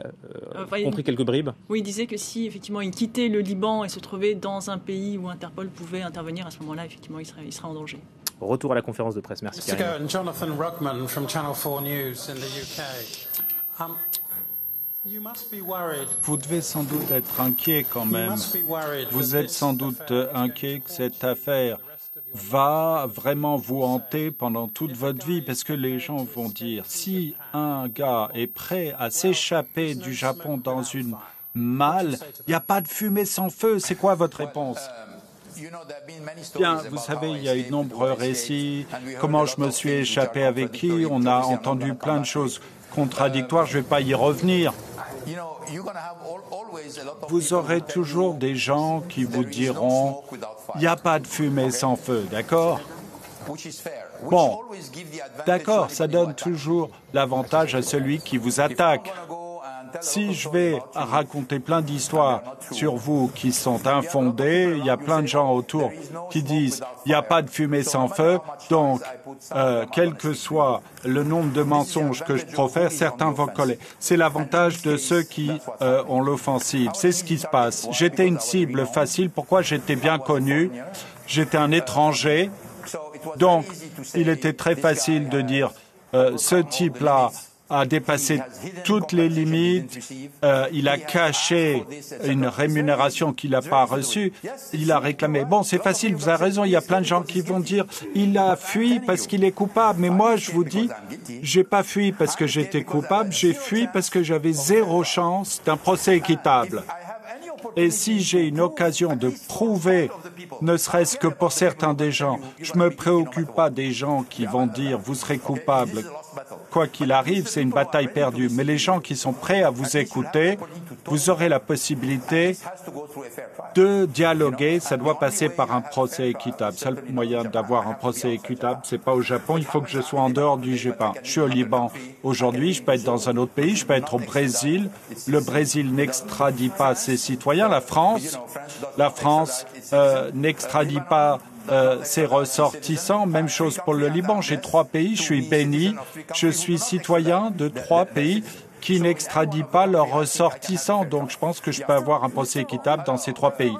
compris quelques bribes? Oui, il disait que si effectivement il quittait le Liban et se trouvait dans un pays où Interpol pouvait intervenir, à ce moment-là, effectivement, il serait en danger. Retour à la conférence de presse. Merci Karina. Jonathan Ruckman from Channel 4 News in the UK. Vous devez sans doute être inquiet quand même. Vous êtes sans doute inquiet que cette affaire va vraiment vous hanter pendant toute votre vie, parce que les gens vont dire, si un gars est prêt à s'échapper du Japon dans une malle, il n'y a pas de fumée sans feu. C'est quoi votre réponse? Bien, vous savez, il y a eu de nombreux récits, comment je me suis échappé avec qui, on a entendu plein de choses contradictoires, je ne vais pas y revenir. Vous aurez toujours des gens qui vous diront « il n'y a pas de fumée sans feu », d'accord? Bon, d'accord, ça donne toujours l'avantage à celui qui vous attaque. Si je vais raconter plein d'histoires sur vous qui sont infondées, il y a plein de gens autour qui disent « il n'y a pas de fumée sans feu », donc quel que soit le nombre de mensonges que je profère, certains vont coller. C'est l'avantage de ceux qui ont l'offensive. C'est ce qui se passe. J'étais une cible facile. Pourquoi? J'étais bien connu. J'étais un étranger. Donc, il était très facile de dire ce type-là a dépassé toutes les limites, il a caché une rémunération qu'il n'a pas reçue, il a réclamé. Bon, c'est facile, vous avez raison, il y a plein de gens qui vont dire il a fui parce qu'il est coupable. Mais moi, je vous dis, j'ai pas fui parce que j'étais coupable, j'ai fui parce que j'avais zéro chance d'un procès équitable. Et si j'ai une occasion de prouver, ne serait-ce que pour certains des gens, je ne me préoccupe pas des gens qui vont dire vous serez coupable. Quoi qu'il arrive, c'est une bataille perdue. Mais les gens qui sont prêts à vous écouter, vous aurez la possibilité de dialoguer. Ça doit passer par un procès équitable. Le seul moyen d'avoir un procès équitable, c'est pas au Japon. Il faut que je sois en dehors du G20. Je suis au Liban aujourd'hui. Je peux être dans un autre pays. Je peux être au Brésil. Le Brésil n'extradie pas ses citoyens. La France n'extradie pas ses ressortissants. Même chose pour le Liban. J'ai 3 pays. Je suis béni. Je suis citoyen de 3 pays qui n'extradient pas leurs ressortissants. Donc, je pense que je peux avoir un procès équitable dans ces 3 pays.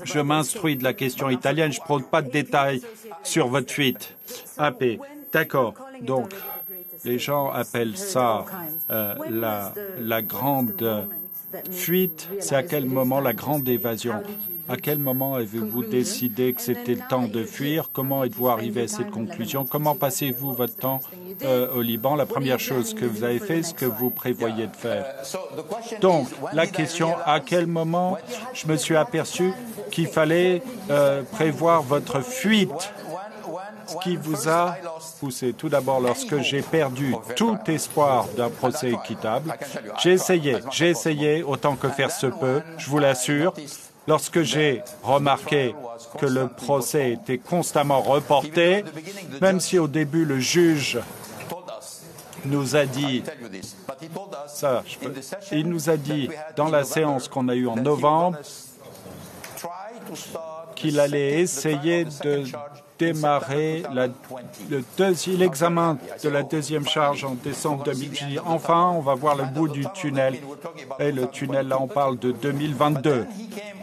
Je m'instruis de la question italienne. Je ne prends pas de détails sur votre fuite. AP. D'accord. Donc, les gens appellent ça la grande fuite. C'est à quel moment la grande évasion? À quel moment avez-vous décidé que c'était le temps de fuir? Comment êtes-vous arrivé à cette conclusion? Comment passez-vous votre temps au Liban? La première chose que vous avez fait, ce que vous prévoyez de faire. Donc, la question, à quel moment je me suis aperçu qu'il fallait prévoir votre fuite? Ce qui vous a poussé, tout d'abord, lorsque j'ai perdu tout espoir d'un procès équitable, j'ai essayé autant que faire se peut, je vous l'assure. Lorsque j'ai remarqué que le procès était constamment reporté, même si au début le juge nous a dit ça, il nous a dit dans la séance qu'on a eue en novembre qu'il allait essayer de démarrer l'examen de la deuxième charge en décembre 2010. Enfin, on va voir le bout du tunnel. Et le tunnel, là, on parle de 2022.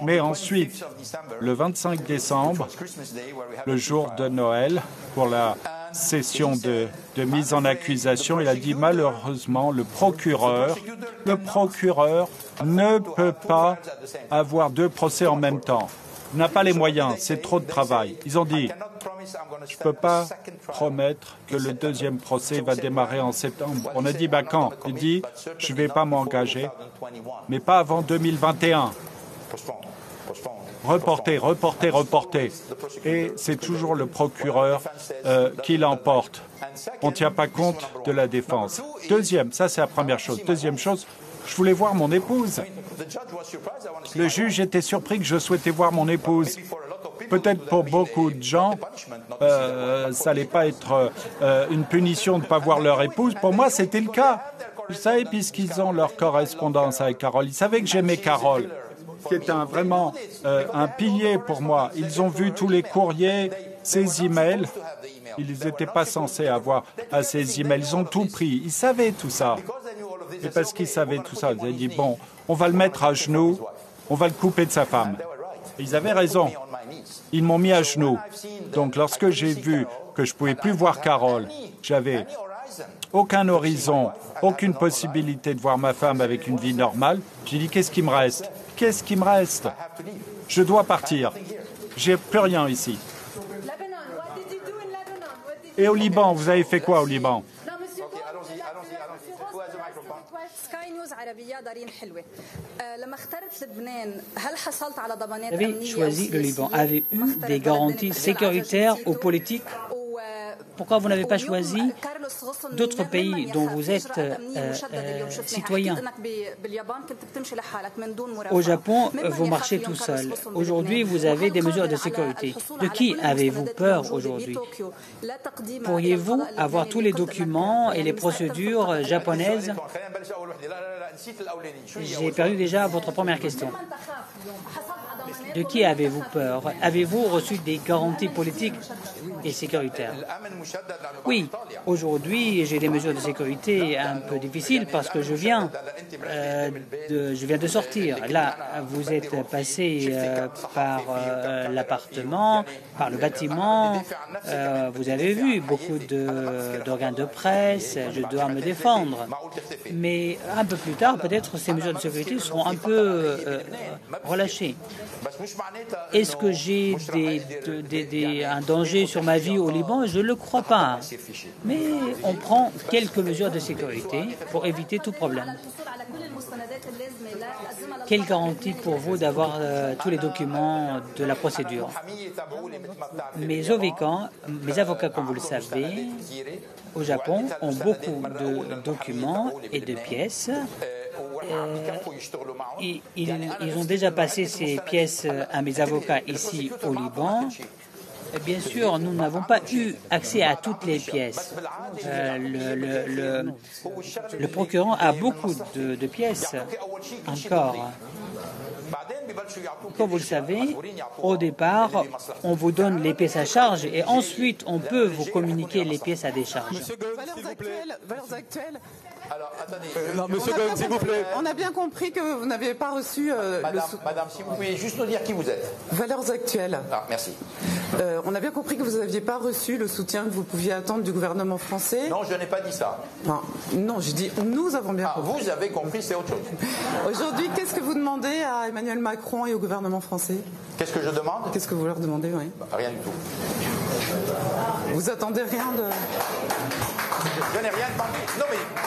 Mais ensuite, le 25 décembre, le jour de Noël, pour la session de mise en accusation, il a dit malheureusement, le procureur ne peut pas avoir 2 procès en même temps. Il n'a pas les moyens, c'est trop de travail. Ils ont dit, je ne peux pas promettre que le deuxième procès va démarrer en septembre. On a dit, quand? Il dit, je ne vais pas m'engager, mais pas avant 2021. reporter. Et c'est toujours le procureur qui l'emporte. On ne tient pas compte de la défense. Deuxième, ça c'est la première chose. Deuxième chose, je voulais voir mon épouse. Le juge était surpris que je souhaitais voir mon épouse. Peut-être pour beaucoup de gens, ça n'allait pas être une punition de ne pas voir leur épouse. Pour moi, c'était le cas. Vous savez, puisqu'ils ont leur correspondance avec Carole, ils savaient que j'aimais Carole, qui est vraiment un pilier pour moi. Ils ont vu tous les courriers, ses emails. Ils n'étaient pas censés avoir à ces emails. Ils ont tout pris. Ils savaient tout ça. Et parce qu'ils savaient tout ça, ils ont dit, bon, on va le mettre à genoux, on va le couper de sa femme. Et ils avaient raison. Ils m'ont mis à genoux. Donc, lorsque j'ai vu que je ne pouvais plus voir Carole, j'avais aucun horizon, aucune possibilité de voir ma femme avec une vie normale, j'ai dit, qu'est-ce qui me reste? Qu'est-ce qui me reste? Je dois partir. J'ai plus rien ici. Et au Liban, vous avez fait quoi au Liban? Vous avez choisi le Liban. Avez eu des garanties sécuritaires ou politiques? Pourquoi vous n'avez pas choisi d'autres pays dont vous êtes citoyen? Au Japon, vous marchez tout seul. Aujourd'hui, vous avez des mesures de sécurité. De qui avez-vous peur aujourd'hui? Pourriez-vous avoir tous les documents et les procédures japonaises? J'ai perdu déjà votre première question. De qui avez-vous peur? Avez-vous reçu des garanties politiques et sécuritaires? Oui, aujourd'hui, j'ai des mesures de sécurité un peu difficiles parce que je viens de sortir. Là, vous êtes passé par l'appartement, par le bâtiment. Vous avez vu beaucoup d'organes de presse. Je dois me défendre. Mais un peu plus tard, peut-être, ces mesures de sécurité seront un peu relâchées. Est-ce que j'ai un danger sur ma vie au Liban? Je ne le crois pas. Mais on prend quelques mesures de sécurité pour éviter tout problème. Quelle garantie pour vous d'avoir tous les documents de la procédure? Mes avocats, comme vous le savez, au Japon, ont beaucoup de documents et de pièces. Ils ont déjà passé ces pièces à mes avocats ici au Liban. Et bien sûr, nous n'avons pas eu accès à toutes les pièces. Le procureur a beaucoup de pièces encore. Comme vous le savez, au départ, on vous donne les pièces à charge et ensuite on peut vous communiquer les pièces à décharge. Monsieur Ghosn, s'il vous plaît. Valeurs actuelles. Alors, attendez. Non, monsieur Ghosn, s'il vous plaît. On a bien compris que vous n'aviez pas reçu... Madame, si vous pouvez juste nous dire qui vous êtes. Valeurs actuelles. Ah, merci. On a bien compris que vous n'aviez pas reçu le soutien que vous pouviez attendre du gouvernement français. Non, je n'ai pas dit ça. Non, je dis nous avons bien compris. Vous avez compris, c'est autre chose. Aujourd'hui, qu'est-ce que vous demandez à Emmanuel Macron et au gouvernement français? Qu'est-ce que je demande? Qu'est-ce que vous leur demandez, oui. Rien du tout. Vous attendez rien de... Je n'ai rien demandé. Non,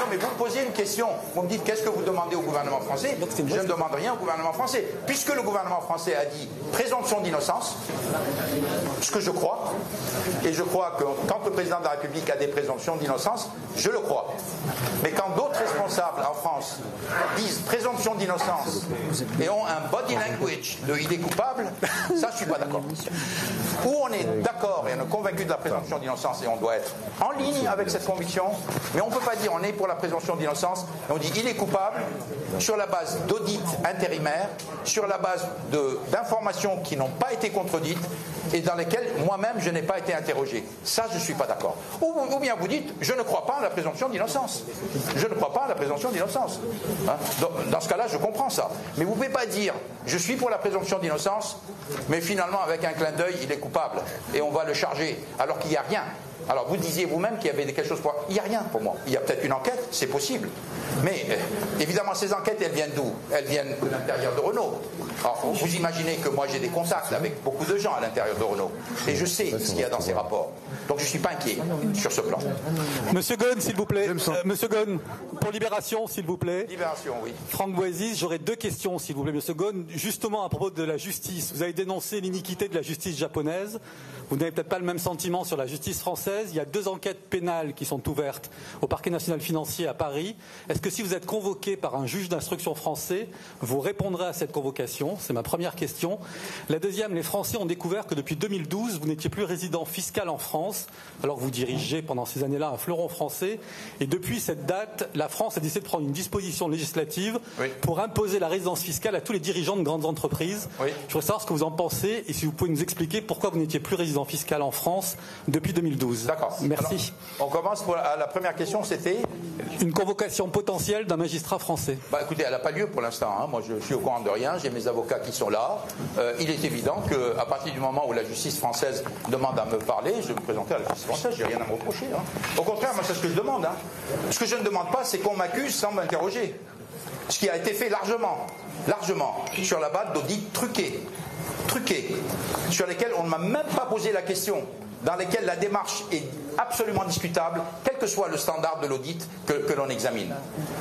mais vous me posez une question. Vous me dites qu'est-ce que vous demandez au gouvernement français? Je ne demande rien au gouvernement français. Puisque le gouvernement français a dit présomption d'innocence, ce que je crois, et je crois que quand le président de la République a des présomptions d'innocence, je le crois. Mais quand d'autres responsables en France disent présomption d'innocence et ont un body language de il est coupable, ça je ne suis pas d'accord. Ou on est d'accord et on est convaincu de la présomption d'innocence et on doit être en ligne avec cette conviction, mais on ne peut pas dire on est pour la présomption d'innocence et on dit il est coupable sur la base d'audits intérimaires, sur la base d'informations qui n'ont pas été contredites et dans lesquelles moi-même je n'ai pas été interrogé. Ça je ne suis pas d'accord. Ou bien vous dites je ne crois pas à la présomption d'innocence. Je ne crois pas à la présomption d'innocence. Hein? Dans ce cas-là, je comprends ça. Mais vous ne pouvez pas dire je suis pour la présomption d'innocence, mais finalement avec un clin d'œil il est coupable et on va le charger alors qu'il n'y a rien. Alors vous disiez vous-même qu'il y avait quelque chose pour... Il n'y a rien pour moi. Il y a peut-être une enquête, c'est possible. Mais évidemment, ces enquêtes, elles viennent d'où? Elles viennent de l'intérieur de Renault. Alors vous imaginez que moi j'ai des contacts avec beaucoup de gens à l'intérieur de Renault. Et je sais ce qu'il y a dans ces rapports. Donc je ne suis pas inquiet sur ce plan. Monsieur Ghosn, s'il vous plaît. Monsieur Ghosn, pour Libération, s'il vous plaît. Libération, oui. Franck Boisis, j'aurais 2 questions, s'il vous plaît, Monsieur Ghosn. Justement, à propos de la justice, vous avez dénoncé l'iniquité de la justice japonaise. Vous n'avez peut-être pas le même sentiment sur la justice française. Il y a 2 enquêtes pénales qui sont ouvertes au parquet national financier à Paris. Est-ce que si vous êtes convoqué par un juge d'instruction français, vous répondrez à cette convocation? C'est ma première question. La deuxième, les Français ont découvert que depuis 2012, vous n'étiez plus résident fiscal en France, alors que vous dirigez pendant ces années-là un fleuron français. Et depuis cette date, la France a décidé de prendre une disposition législative pour imposer la résidence fiscale à tous les dirigeants de grandes entreprises. Je voudrais savoir ce que vous en pensez et si vous pouvez nous expliquer pourquoi vous n'étiez plus résident fiscal en France depuis 2012. D'accord. Merci. Alors, on commence pour la première question, c'était une convocation potentielle d'un magistrat français. Bah, écoutez, elle n'a pas lieu pour l'instant. Hein. Moi, je suis au courant de rien. J'ai mes avocats qui sont là. Il est évident qu'à partir du moment où la justice française demande à me parler, je vais me présenter à la justice française. J'ai rien à me reprocher. Hein. Au contraire, moi, c'est ce que je demande. Hein. Ce que je ne demande pas, c'est qu'on m'accuse sans m'interroger. Ce qui a été fait largement, sur la base d'audits truqués, sur lesquels on ne m'a même pas posé la question, dans lesquels la démarche est absolument discutable, quel que soit le standard de l'audit que l'on examine.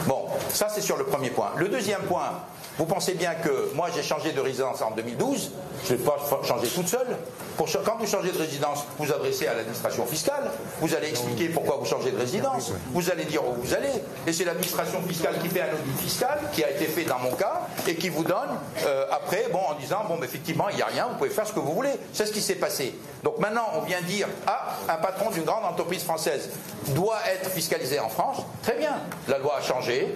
Bon, ça c'est sur le premier point. Le deuxième point, vous pensez bien que moi j'ai changé de résidence en 2012, je ne vais pas changer toute seule. Quand vous changez de résidence, vous vous adressez à l'administration fiscale, vous allez expliquer pourquoi vous changez de résidence, vous allez dire où vous allez, et c'est l'administration fiscale qui fait un audit fiscal, qui a été fait dans mon cas, et qui vous donne après, bon, en disant, bon, effectivement, il n'y a rien, vous pouvez faire ce que vous voulez. C'est ce qui s'est passé. Donc maintenant, on vient dire, un patron d'une grande entreprise française doit être fiscalisé en France. Très bien, la loi a changé,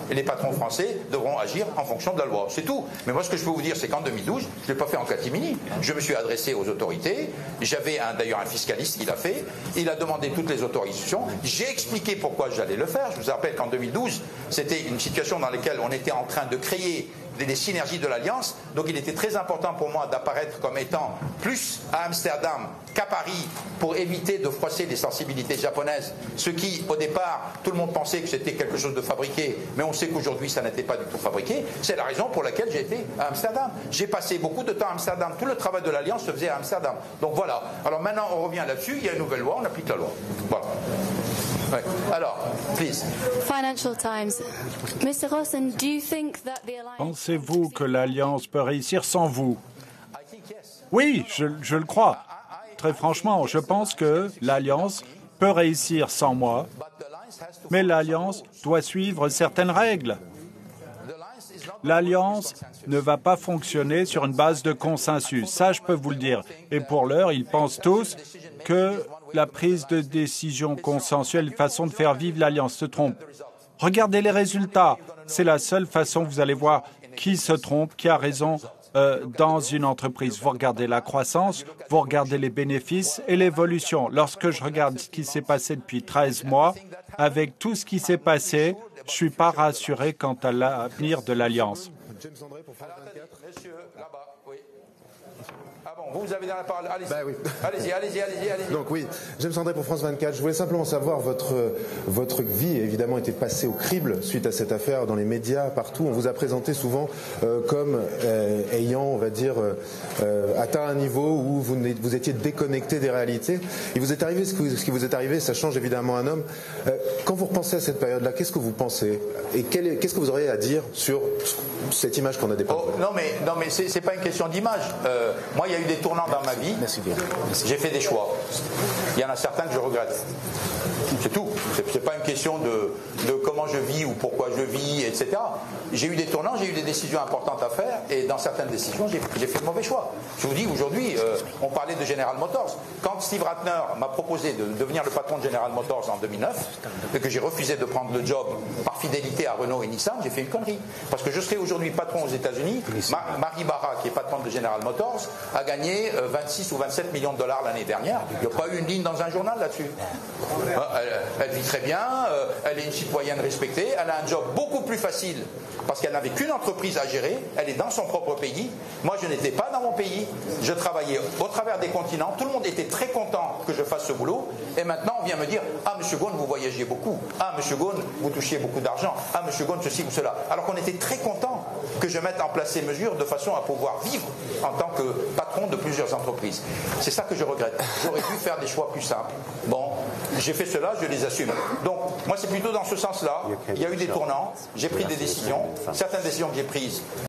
et les patrons français devront agir en fonction de la loi. C'est tout. Mais moi, ce que je peux vous dire, c'est qu'en 2012, je ne l'ai pas fait en catimini. Je me suis adressé aux autorités. J'avais d'ailleurs un fiscaliste qui l'a fait. Il a demandé toutes les autorisations. J'ai expliqué pourquoi j'allais le faire. Je vous rappelle qu'en 2012, c'était une situation dans laquelle on était en train de créer des synergies de l'Alliance. Donc il était très important pour moi d'apparaître comme étant plus à Amsterdam qu'à Paris pour éviter de froisser les sensibilités japonaises. Ce qui, au départ, tout le monde pensait que c'était quelque chose de fabriqué, mais on sait qu'aujourd'hui ça n'était pas du tout fabriqué. C'est la raison pour laquelle j'ai été à Amsterdam. J'ai passé beaucoup de temps à Amsterdam. Tout le travail de l'Alliance se faisait à Amsterdam. Donc voilà. Alors maintenant on revient là-dessus. Il y a une nouvelle loi, on applique la loi. Voilà. Ouais. Alors, please. Financial Times. Mr. Rossen, do you think that the alliance... Pensez-vous que l'Alliance peut réussir sans vous? Oui, je le crois. Très franchement, je pense que l'Alliance peut réussir sans moi, mais l'Alliance doit suivre certaines règles. L'Alliance ne va pas fonctionner sur une base de consensus, ça je peux vous le dire. Et pour l'heure, ils pensent tous que la prise de décision consensuelle est une façon de faire vivre l'Alliance. Se trompe. Regardez les résultats. C'est la seule façon que vous allez voir qui se trompe, qui a raison dans une entreprise. Vous regardez la croissance, vous regardez les bénéfices et l'évolution. Lorsque je regarde ce qui s'est passé depuis 13 mois, avec tout ce qui s'est passé, je ne suis pas rassuré quant à l'avenir de l'Alliance. Vous avez dans la parole. Allez-y. Bah oui. Allez-y. Donc oui, James André pour France 24. Je voulais simplement savoir, votre vie évidemment était passée au crible suite à cette affaire dans les médias, partout. On vous a présenté souvent comme ayant, on va dire, atteint un niveau où vous étiez déconnecté des réalités. Il vous est arrivé ce qui vous est arrivé, ça change évidemment un homme. Quand vous repensez à cette période-là, qu'est-ce que vous pensez? Et qu'est-ce que vous auriez à dire sur cette image qu'on a dépeinte? Non mais c'est pas une question d'image. Moi, il y a eu des tournants dans ma vie. Merci bien. J'ai fait des choix. Il y en a certains que je regrette. C'est tout. C'est pas une question de comment je vis ou pourquoi je vis, etc. J'ai eu des tournants, j'ai eu des décisions importantes à faire et dans certaines décisions, j'ai fait de mauvais choix. Je vous dis, aujourd'hui, on parlait de General Motors. Quand Steve Ratner m'a proposé de devenir le patron de General Motors en 2009 et que j'ai refusé de prendre le job par fidélité à Renault et Nissan, j'ai fait une connerie. Parce que je serais aujourd'hui patron aux États-Unis. Mary Barra, qui est patron de General Motors, a gagné gagné 26 ou 27 millions de dollars l'année dernière. Il n'y a pas eu une ligne dans un journal là-dessus. Elle vit très bien, elle est une citoyenne respectée, elle a un job beaucoup plus facile parce qu'elle n'avait qu'une entreprise à gérer, elle est dans son propre pays. Moi, je n'étais pas dans mon pays, je travaillais au travers des continents, tout le monde était très content que je fasse ce boulot, et maintenant on vient me dire « Ah, monsieur Ghosn, vous voyagiez beaucoup. Ah, monsieur Ghosn, vous touchiez beaucoup d'argent. Ah, monsieur Ghosn, ceci ou cela. » Alors qu'on était très content que je mette en place ces mesures de façon à pouvoir vivre en tant que patron de plusieurs entreprises. C'est ça que je regrette. J'aurais dû faire des choix plus simples. Bon, j'ai fait cela, je les assume. Donc, moi, c'est plutôt dans ce sens-là. Il y a eu des tournants, j'ai pris des décisions. Certaines décisions que j'ai prises